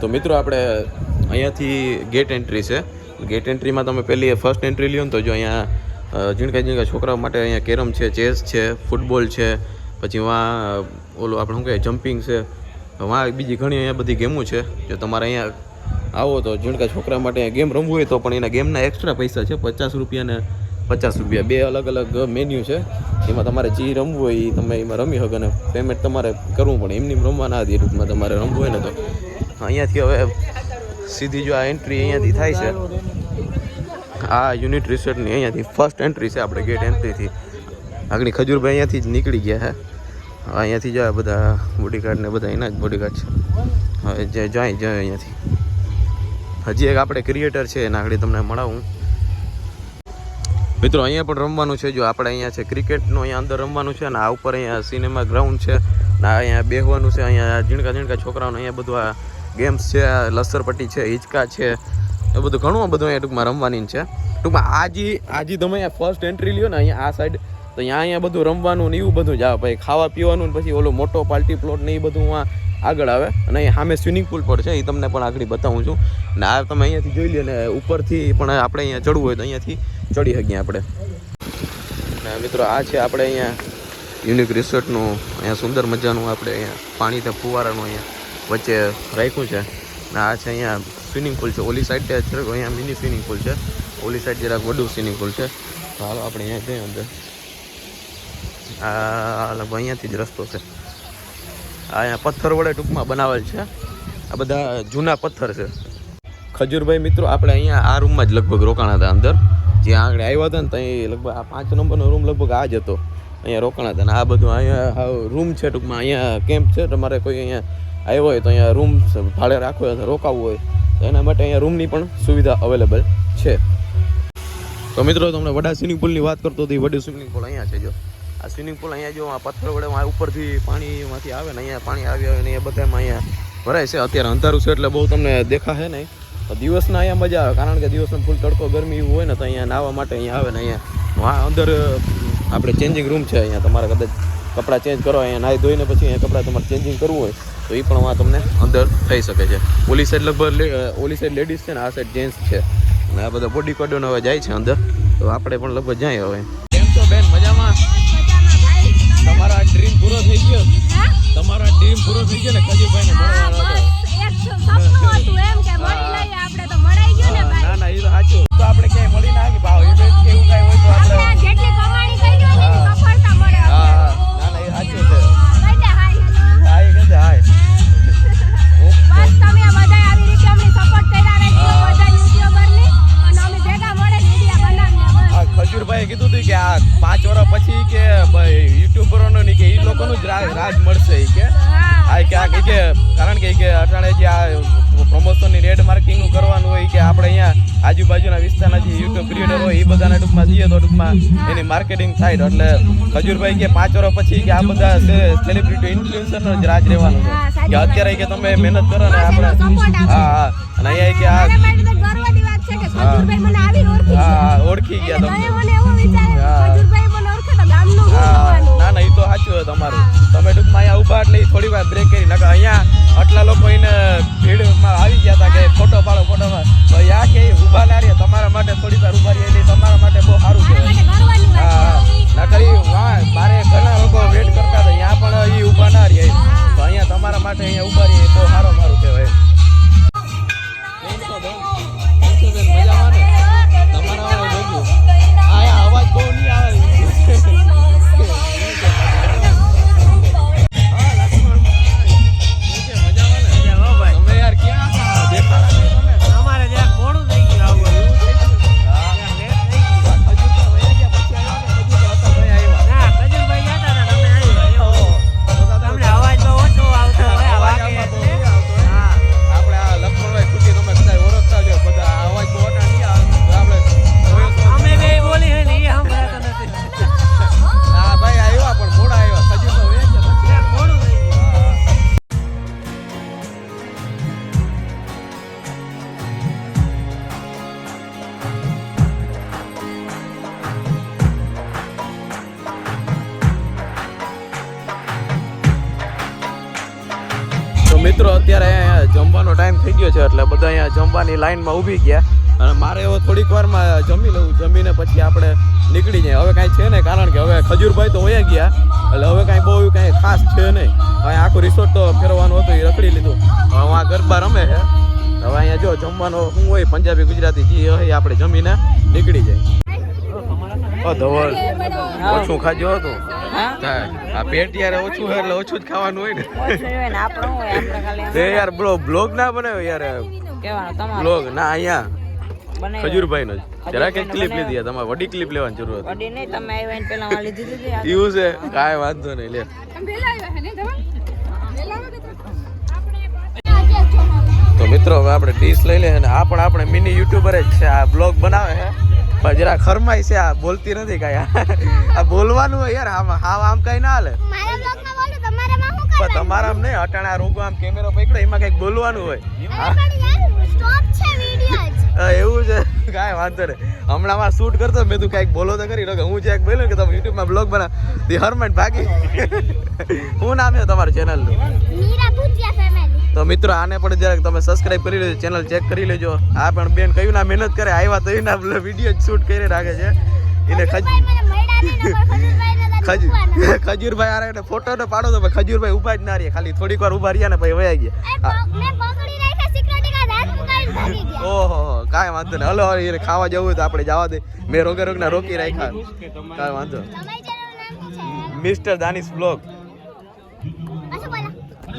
તો મિત્રો આપણે અહીંયાથી ગેટ એન્ટ્રી છે. ગેટ એન્ટ્રીમાં તમે પહેલી ફર્સ્ટ એન્ટ્રી લ્યો ને તો જો અહીંયા ઝીણકા છોકરાઓ માટે અહીંયા કેરમ છે, ચેસ છે, ફૂટબોલ છે, પછી વાં ઓલું આપણે શું કહેવાય જમ્પિંગ છે, વાં બીજી ઘણી અહીંયા બધી ગેમો છે. જો તમારે અહીંયા આવો તો ઝીણકા છોકરા માટે ગેમ રમવું હોય તો પણ એના ગેમના એક્સ્ટ્રા પૈસા છે. 50 રૂપિયા ને 50 રૂપિયા, બે અલગ અલગ મેન્યુ છે. એમાં તમારે જે રમવું હોય એ તમે એમાં રમી શકો અને પેમેન્ટ તમારે કરવું પડે. એમની રમવા ના દે રૂપમાં તમારે રમવું હોય ને તો. અહીંયાથી હવે સીધી જો આ એન્ટ્રી અહીંયાથી થાય છે. આ યુનિટ રિસોર્ટની અહીંયાથી ફર્સ્ટ એન્ટ્રી છે આપણે ગેટ એન્ટ્રીથી. આગળ ખજૂરભાઈ અહીંયાથી જ નીકળી ગયા છે. અહીંયાથી જાય બધા બોડીગાર્ડ ને બધા એના જ બોડીગાર્ડ છે. હવે જાય અહીંયાથી. હજી એક આપણે ક્રિએટર છે એના આગળ તમને મળાવું. મિત્રો અહીંયા પણ રમવાનું છે. જો આપણે અહીંયા છે ક્રિકેટનું અહીંયા અંદર રમવાનું છે અને આ ઉપર અહીંયા સિનેમા ગ્રાઉન્ડ છે ને અહીંયા બેહવાનું છે. અહીંયા ઝીણકા છોકરાઓને અહીંયા બધું આ ગેમ્સ છે, લસરપટ્ટી છે, હિંચકા છે, એ બધું ઘણું બધું અહીંયા ટૂંકમાં રમવાની છે. ટૂંકમાં આજી તમે અહીંયા ફર્સ્ટ એન્ટ્રી લ્યો ને અહીંયા આ સાઈડ તો અહીંયા બધું રમવાનું ને એવું બધું જ આવે. ભાઈ ખાવા પીવાનું ને પછી ઓલો મોટો પાર્ટી પ્લોટ ને એ બધું આગળ આવે. અને અહીંયા સામે સ્વિમિંગ પુલ પર છે, એ તમને પણ આગળ બતાવું છું. ને આ તમે અહીંયાથી જોઈ લો ને ઉપરથી પણ આપણે અહીંયા ચડવું હોય તો અહીંયાથી ચડી શકીએ આપણે. ને મિત્રો આ છે આપણે અહીંયા યુનિક રિસોર્ટનું અહીંયા સુંદર મજાનું આપણે અહીંયા પાણી ફુવારાનું અહીંયા વચ્ચે રાખ્યું છે. ને આ છે અહીંયા સ્વિમિંગ પુલ છે. ઓલી સાઈડ અહીંયા મિની સ્વિમિંગ પુલ છે, ઓલી સાઈડ જરાક વધુ સ્વિમિંગ પુલ છે. તો હાલો આપણે અહીંયા જઈએ અંદર. આ લગભગ અહીંયાથી જ રસ્તો છે. આ અહીંયા પથ્થર વડે ટૂંકમાં બનાવેલ છે. આ બધા જૂના પથ્થર છે. ખજૂરભાઈ મિત્રો આપણે અહીંયા આ રૂમમાં જ લગભગ રોકાણા હતા અંદર. જ્યાં આગળ આવ્યા હતા ને ત્યાં લગભગ આ 5 નંબરનો રૂમ લગભગ આ જ હતો. અહીંયા રોકાણા હતા. ને આ બધું અહીંયા રૂમ છે ટૂંકમાં. અહીંયા કેમ્પ છે. તમારે કોઈ અહીંયા આવ્યો હોય તો અહીંયા રૂમ ભાડે રાખવો હોય રોકાવવું હોય તો એના માટે અહીંયા રૂમની પણ સુવિધા અવેલેબલ છે. તો મિત્રો તમને વડા સ્વિમિંગ પુલની વાત કરતો હતી. વડું સ્વિમિંગ પુલ અહીંયા છે. જો આ સ્વિમિંગ પુલ અહીંયા જો આ પથ્થર વડે ઉપરથી પાણીમાંથી આવે ને અહીંયા પાણી આવી આવે ને એ બધામાં અહીંયા ભરાય છે. અત્યારે અંધારું છે એટલે બહુ તમને દેખાશે નહીં. તો દિવસના અહીંયા મજા આવે કારણ કે દિવસનો ફૂલ તડકો ગરમી એવું હોય ને તો અહીંયા નાહવા માટે અહીંયા આવે ને અહીંયા અંદર આપણે ચેન્જિંગ રૂમ છે. અહીંયા તમારે કદાચ કપડાં ચેન્જ કરવા અહીંયા નાહી ધોઈને પછી અહીંયા કપડાં તમારે ચેન્જિંગ કરવું હોય તો એ પણ તમને અંદર થઈ શકે છે. ઓલી સાઈડ લગભગ ઓલી સાઈડ લેડીઝ છે ને આ સાઈડ જેન્ટ્સ છે. અને આ બધા બોડી ગાર્ડોને હવે જાય છે અંદર. તો આપણે પણ લગભગ જાય હવે. કેમ છો બેન? મજામાં? તમારા ડ્રીમ પૂરો થઈ ગયો? તમારા ડ્રીમ પૂરો થઈ ગયો ને ખજૂરભાઈને મળવાનો હતો? ના ના એ તો સાચું. તો આપણે ક્યાંય મળી ના કે ભાવ ઇવેન્ટ કે એવું કાંઈ હોય તો આપણે જેટલી કમાણી કરી હોય ને સફળતા મળે. હા ના ના એ સાચું છે. હાય કે હાય. બસ તમે આ બધા આવી રીતે અમને સપોર્ટ કર્યા રહેજો બધા યુટ્યુબરની અને અમે ભેગા મળે વિડિયો બનાવીએ. આ ખજૂરભાઈએ કીધું હતું કે આ 5 વર્ષ પછી કે યુટ્યુબરોનો ની કે એ લોકોનું જ રાજ મળશે કે હા કે કારણ કે અટાણે જે આ પ્રમોશનની રેડ માર્કિંગનું કરવાનું હોય કે આપણે અહીંયા આજુબાજુના વિસ્તારના જે યુટ્યુબ ક્રિએટર હોય એ બધાના ટૂંકમાં જઈએ તો ટૂંકમાં એની માર્કેટિંગ થાય. એટલે ખજૂરભાઈ કે 5 વર્ષ પછી કે આ બધા સેલિબ્રિટી ઇન્ફ્લુએન્સરનો જ રાજ રહેવાનું છે કે અત્યારે કે તમે મહેનત કરો ને આપણે હા અને અહીંયા કે આ ઓળખી ગયા તમે. ના ના એ તો સાચું હોય તમારું. તમે ટૂંકમાં અહીંયા ઉભા એટલે થોડી વાર બ્રેક કરી નાખો. અહીંયા આટલા લોકો એને ભીડમાં આવી ગયા હતા કે ફોટો પાડો ફોટોમાં તો યા કે ઊભા ના રહે તમારા માટે થોડી વાર ઊભા રહે એટલે તમારા માટે બહુ સારું કહેવાય. હા ના કરી મારે ઘણા લોકો વેટ કરતા હતા ત્યાં પણ એ ઊભા ના રહે તો અહીંયા તમારા માટે અહીંયા ઊભા રહે બહુ સારું કહેવાય. તમારા અવાજ બહુ નહીં આવે. મિત્રો અત્યારે જમવાનો ટાઈમ ટાઈમ થઈ ગયો છે એટલે બધા અહીંયા જમવાની લાઈનમાં ઊભી ગયા અને મારે હવે થોડીક વારમાં જમી લઉં. જમીને પછી આપણે નીકળી જાય. હવે કાંઈ છે ને, કારણ કે હવે ખજૂરભાઈ તો વયા ગયા એટલે હવે કાંઈ બહુ કાંઈ ખાસ છે નહીં. હવે આખું રિસોર્ટ તો ફેરવાનું હતું, એ રખડી લીધું. હવે આ ગરબા રમે છે. હવે અહીંયા જો જમવાનો શું હોય પંજાબી ગુજરાતી જે હોય આપણે જમીને નીકળી જાય. ધવલ ઓછું ખાજો હતું. આ પેટ યાર ઓછું હોય એટલે ઓછું જ ખાવાનું હોય ને. યાર બ્લોગ ના બનાવ્યો યાર. બ્લોગ ના અહીંયા ખજૂરભાઈ નો જરા કઈ ક્લિપ લીધી. તમારે વડી ક્લિપ લેવાની જરૂર હતી. એવું છે, કાંઈ વાંધો નહીં લે. તો મિત્રો હવે આપણે ડીશ લઈ લે અને આ પણ આપણે મિની યુટ્યુબર જ છે. આ બ્લોગ બનાવે છે પણ જરા ખરમાય છે. આ બોલતી નથી કાંઈ. આ બોલવાનું હોય યાર. આમ કઈ ના હાલે. પણ તમારામાં નહીં, અટાણા રોકો આમ કેમેરો પકડો એમાં કઈક બોલવાનું હોય. એવું છે, કાંઈ વાંધો નહીં. હમણાં માં શૂટ કરતો મેં તું કઈક બોલો તો કરી. હું જે બોલ્યો કે તમે યુટ્યુબમાં બ્લોગ બના દી હરમેન ભાગી. શું નામ છે તમારું ચેનલનું? તો મિત્રો આને પણ જરાક તમે સબસ્ક્રાઇબ કરી લેજો, ચેનલ ચેક કરી લેજો. આ પણ બેન કયું ના મહેનત કરે, આવ્યા તો એના વિડીયો જ શૂટ કરી રાખે છે. એને ખજૂરભાઈ આરે એને ફોટો ને પાડો તો ખજૂરભાઈ ઉભા જ ના રહે, ખાલી થોડીક વાર ઉભા રહ્યા ને પછી વયા ગયા. ઓહો કાંઈ વાંધો નહીં. હલો એને ખાવા જવું તો આપણે જવા દે. મેં રોગે રોગના રોકી રાખ્યા. કાંઈ વાંધો. Mister Danish blog.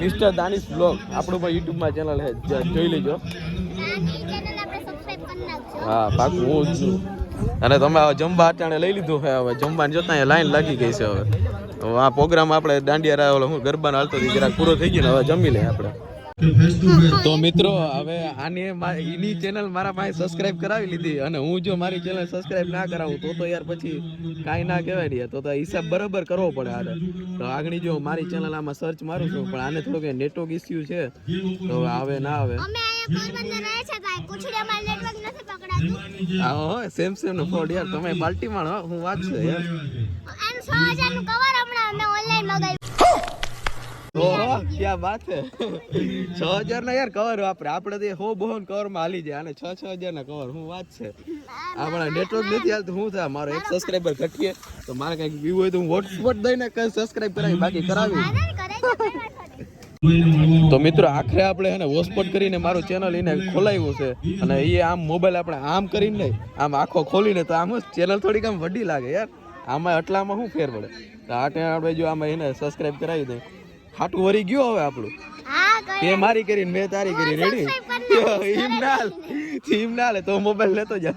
Mister Danish blog આપણું પણ યુટ્યુબમાં ચેનલ છે, જોઈ લેજો. હા પાકું હું જ છું. અને તમે જમવા અટાણે લઈ લીધું છે. હવે જમવાની જોતા લાઈન લાગી ગઈ છે. હવે આ પ્રોગ્રામ આપણે દાંડિયા ઓલો હું ગરબાનો હાલતો જરાક પૂરો થઈ ગયો ને હવે જમી લઈએ આપણે. તો મિત્રો હવે એની ચેનલ મારા પાસે સબસ્ક્રાઇબ કરાવી લીધી અને હું જો મારી ચેનલ સબસ્ક્રાઇબ ના કરાવું તો યાર પછી કાંઈ ના કહેવાય ને. તો હિસાબ બરાબર કરવો પડે. આને તો આગળ જો મારી ચેનલ આમાં સર્ચ મારું છું પણ આને થોડુંક નેટવર્ક ઇસ્યુ છે તો આવે ના આવે. સેમ નો ફોડ યાર. તમે પાર્ટી માં હું વાત છે યાર. ઓહો ક્યાં વાત છે. 6000 ના યાર કવર વાપરે. આપણે તો હો બોન કવર માં હાલી જાય અને 6-6000 ના કવર. હું વાત છે. આપણા નેટવર્ક નથી હાલતું. શું થાય મારો એક સબસ્ક્રાઇબર ઘટીએ તો મારે કઈક વ્યૂ હોય તો હું હોટસ્પોટ દઈને સબસ્ક્રાઇબ કરાવી, બાકી કરાવી. તો મિત્રો આખરે આપણે એને હોટસ્પોટ કરીને મારું ચેનલ એને ખોલાવ્યું છે અને એ આમ મોબાઈલ આપણે આમ કરીને નહીં આમ આખો ખોલીને તો આમ ચેનલ થોડીક આમ વડી લાગે યાર. આમાં એટલામાં શું ફેર પડે. તો આ ટાઈમ આપણે જો આમાં એને સબસ્ક્રાઇબ કરાવી દઈએ. હાટું વરી ગયો હવે આપણું. તે મારી કરીને મેં તારી કરી. રેડી એમ ના લે તો મોબાઈલ લેતો જા.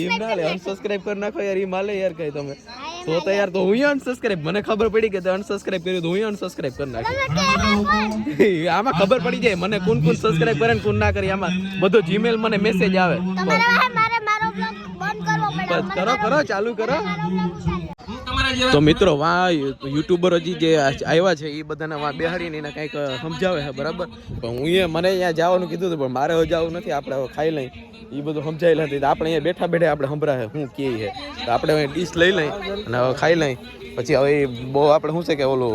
એમ ના લે અનસબસ્ક્રાઇબ કરી નાખો યાર. એમ હાલે યાર કઈ તમે તો યાર. તો હું અનસબસ્ક્રાઇબ, મને ખબર પડી કે અનસબસ્ક્રાઇબ કર્યું તો હું અનસબસ્ક્રાઇબ કરી નાખી. આમાં ખબર પડી જાય મને કોણ સબસ્ક્રાઇબ કરે ને કોણ ના કરી. આમાં બધો જીમેલ મને મેસેજ આવે. કરો ચાલુ કરો. તો મિત્રો વા યુટ્યુબર હજી જે આવ્યા છે એ બધાને વા બેહાડીને એને કંઈક સમજાવે છે બરાબર. પણ હું મને અહીંયા જવાનું કીધું હતું પણ મારે હવે જવું નથી. આપણે હવે ખાઈ લઈ એ બધું સમજાયેલા નથી. આપણે અહીંયા બેઠા બેઠા આપણે સંભળાય શું કહે છે. તો આપણે હવે ડીશ લઈ લઈ અને હવે ખાઈ લઈ. પછી હવે બહુ આપણે શું છે કે ઓલું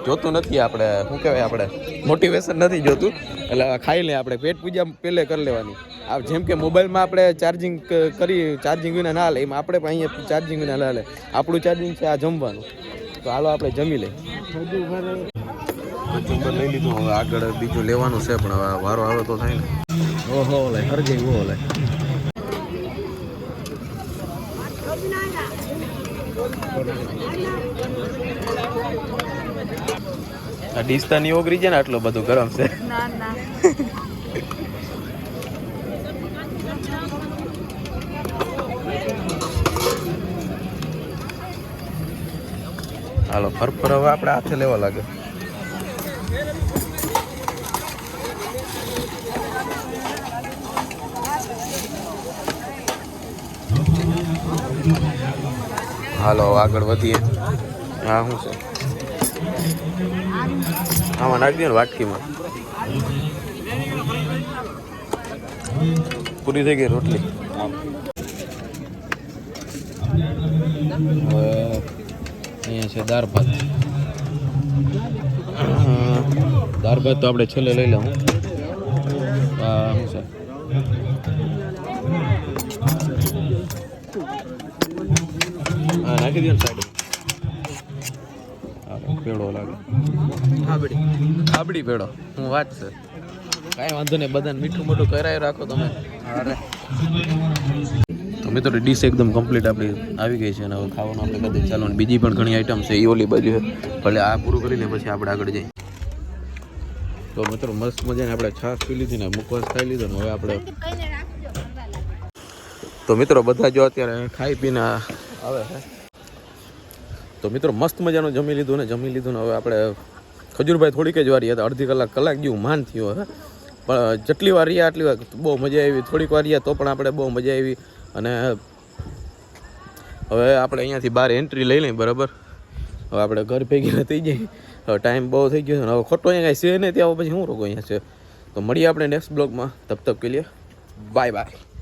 જોતું નથી. આપણે શું કહેવાય આપણે મોટિવેશન નથી જોતું. એટલે ખાઈ લઈએ. આપણે પેટ પૂજા પહેલે કરી લેવાની. આ જેમ કે મોબાઈલમાં આપણે ચાર્જિંગ કરી ચાર્જિંગ વિના ના લે એમ આપણે પણ અહીંયા ચાર્જિંગ વિના ના લે. આપણું ચાર્જિંગ છે આ જમવાનું. તો હાલો આપણે જમી લઈએ. લઈ લીધું. હવે આગળ બીજું લેવાનું છે પણ હવે વારો આવે તો થાય ને. ઓહો લે હરગઈ ઓહો લે. આ ડીશ તો નહીં ઓગળી જાય ને આટલું બધું ગરમ છે. હાલો ફરફર હવે આપણે હાથે લેવા લાગે. હાલો આગળ વધીએ. હા શું છે આમાં નાખી દે ને વાટકીમાં. પૂરી થઈ ગઈ રોટલી. અહીંયા છે દાળ ભાત. દાળ ભાત તો આપણે છેલ્લે લઈ લઉં. શું છે હા નાખી દે સાઈડ પેડો લાગે ખાબડી પેડો હું વાત છે કાંઈ વાંધો નહીં બધાને મીઠું મોટું કરાવી રાખો તમે અરે તો મિત્રો ડીશ એકદમ કમ્પ્લીટ આપણી આવી ગઈ છે અને હવે ખાવાનું આપણે બધે ચાલો બીજી પણ ઘણી આઈટમ છે એ ઓલી બાજુ છે ભલે આ પૂરું કરીને પછી આપણે આગળ જઈએ તો મિત્રો મસ્ત મજાને આપણે છાશ પી લીધી ને મુખવાસ ખાઈ લીધો ને હવે આપણે તો મિત્રો બધા જો અત્યારે ખાઈ પીને આવે છે તો મિત્રો મસ્ત મજાનું જમી લીધું ને હવે આપણે ખજૂરભાઈ થોડીક જ વાર હતા અડધી કલાક જેવું માન થયું હે પણ જેટલી વાર રહ્યા આટલી વાર બહુ મજા આવી થોડીક વાર રહ્યા તો પણ આપણે બહુ મજા આવી અને હવે આપણે અહીંયાથી બહાર એન્ટ્રી લઈ લઈએ બરાબર હવે આપણે ઘર ભેગી થઈ જઈએ હવે ટાઈમ બહુ થઈ ગયો છે હવે ખોટો અહીંયા કાંઈ છે નહીં ત્યાં પછી હું રોકો અહીંયા છે તો મળીએ આપણે નેક્સ્ટ બ્લોગમાં તબ તક કે લીએ બાય બાય